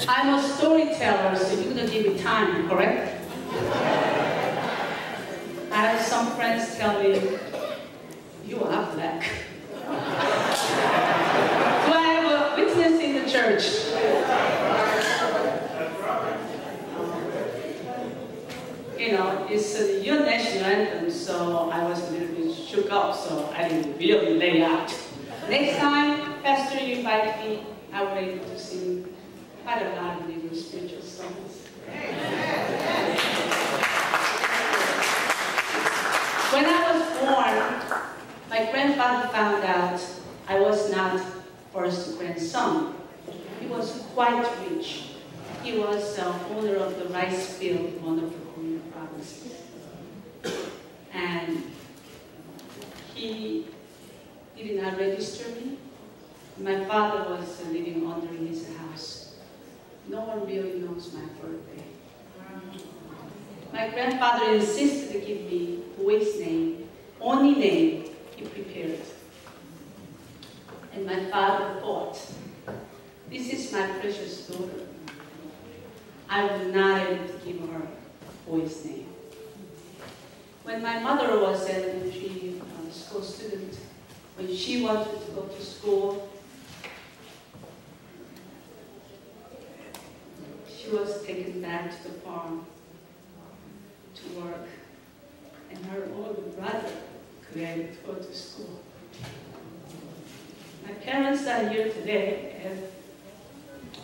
I'm a storyteller, so you're going to give me time, correct? I have some friends tell me, you are black. Do I have a witness in the church? You know, it's your national anthem, so I was a little bit shook up, so I didn't really lay out. Next time, Pastor, you invite me, I will be able to sing quite a lot of little spiritual songs. When I was born, my grandfather found out I was not first grandson. He was quite rich. He was owner of the rice field in one of the Korean provinces. And he did not register me. My father was living under his house. No one really knows my birthday. My grandfather insisted to give me boy's name, only name he prepared. And my father thought, this is my precious daughter. I will not able to give her a boy's name. When my mother was an elementary school student, when she wanted to go to school, she was taken back to the farm to work, and her older brother could go to school. My parents are here today, and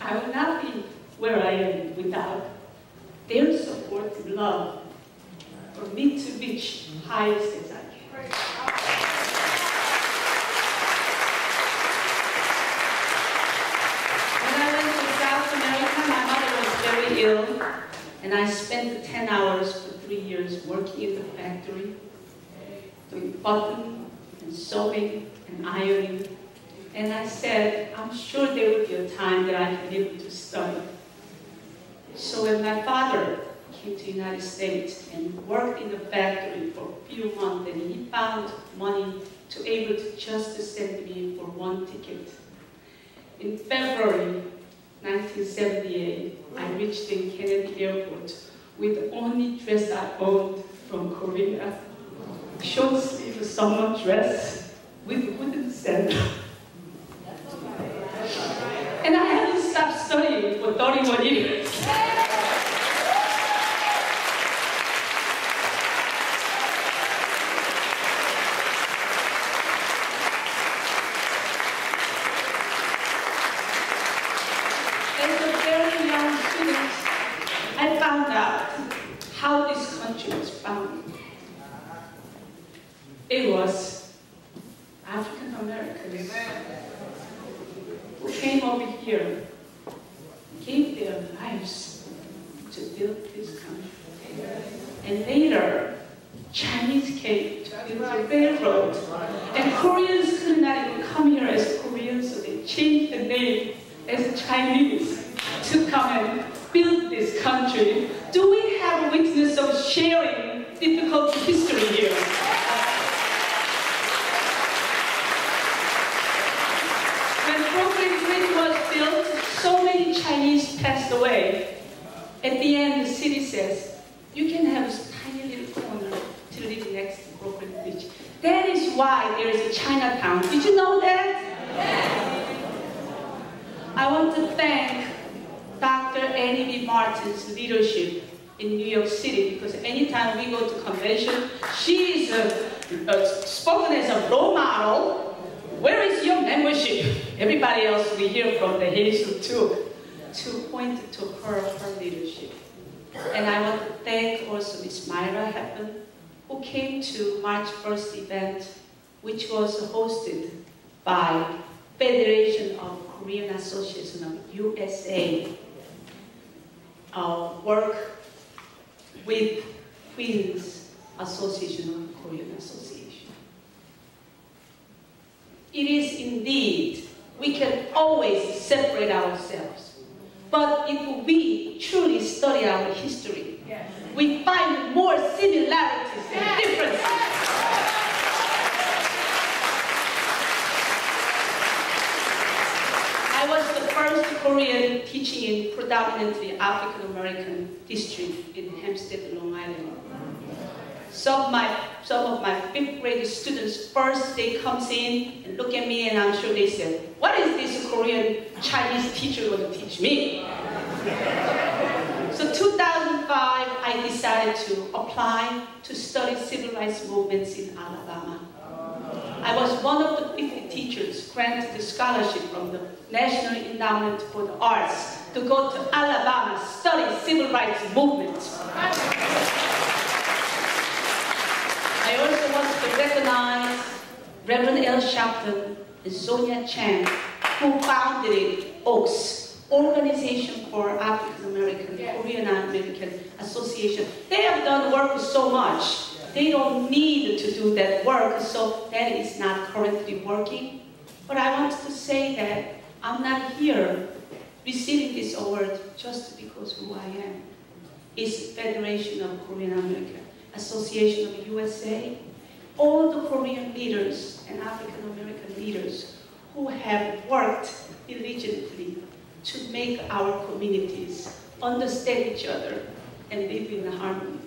I would not be where I am without their support and love for me to reach highest as I can. When I went to South America, my mother was very ill, and I spent 10 hours for 3 years working in the factory, doing button and sewing and ironing. And I said, I'm sure there will be a time that I can be able to study. So when my father came to the United States and worked in the factory for a few months, and he found money to able to just send me for one ticket. In February 1978, I reached in Kennedy Airport with the only dress I owned from Korea, short sleeve summer dress with wooden sandal. And I haven't stopped studying for 31 years. As a very young student, I found out how this country was founded. It was African Americans who came over here, gave their lives to build this country. And later, Chinese came to build the railroad. And Koreans could not even come here as Koreans, so they changed the name as Chinese to come and build this country. Do we have a witness of sharing difficult history here? So many Chinese passed away. At the end, the city says, you can have a tiny little corner to live next to Brooklyn Bridge. That is why there is a Chinatown. Did you know that? I want to thank Dr. AME Martin's leadership in New York City, because anytime we go to convention, she is spoken as a role model. Where is your membership? Everybody else we hear from the Hazel too, to point to her leadership. And I want to thank also Ms. Myra Hepburn, who came to March 1st event, which was hosted by Federation of Korean Association of USA, work with Queens Association of Korean Association. It is indeed, we can always separate ourselves. But if we truly study our history, we find more similarities than differences. I I was the first Korean teaching in predominantly African American district in Hempstead, Long Island. Some of my 5th grade students, first they comes in and look at me, and I'm sure they said, what is this Korean Chinese teacher going to teach me? So 2005, I decided to apply to study civil rights movements in Alabama. I was one of the 50 teachers granted the scholarship from the National Endowment for the Arts to go to Alabama, study civil rights movement. I also want to recognize Reverend L. Sharpton and Sonia Chan, who founded OAKS, Organization for African American, Korean American Association. They have done work so much. They don't need to do that work, so that is not currently working. But I want to say that I'm not here receiving this award just because who I am. It's Federation of Korean American Association of USA, all the Korean leaders and African American leaders who have worked diligently to make our communities understand each other and live in harmony.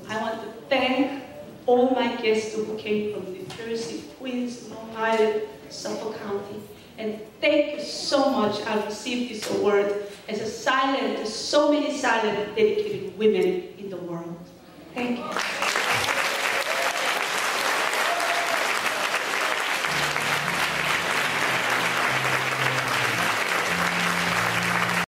I want to thank all my guests who came from New Jersey, Queens, Long Island, Suffolk County, and thank you so much. I received this award as a silent, so many silent, dedicated women in the world. Thank you.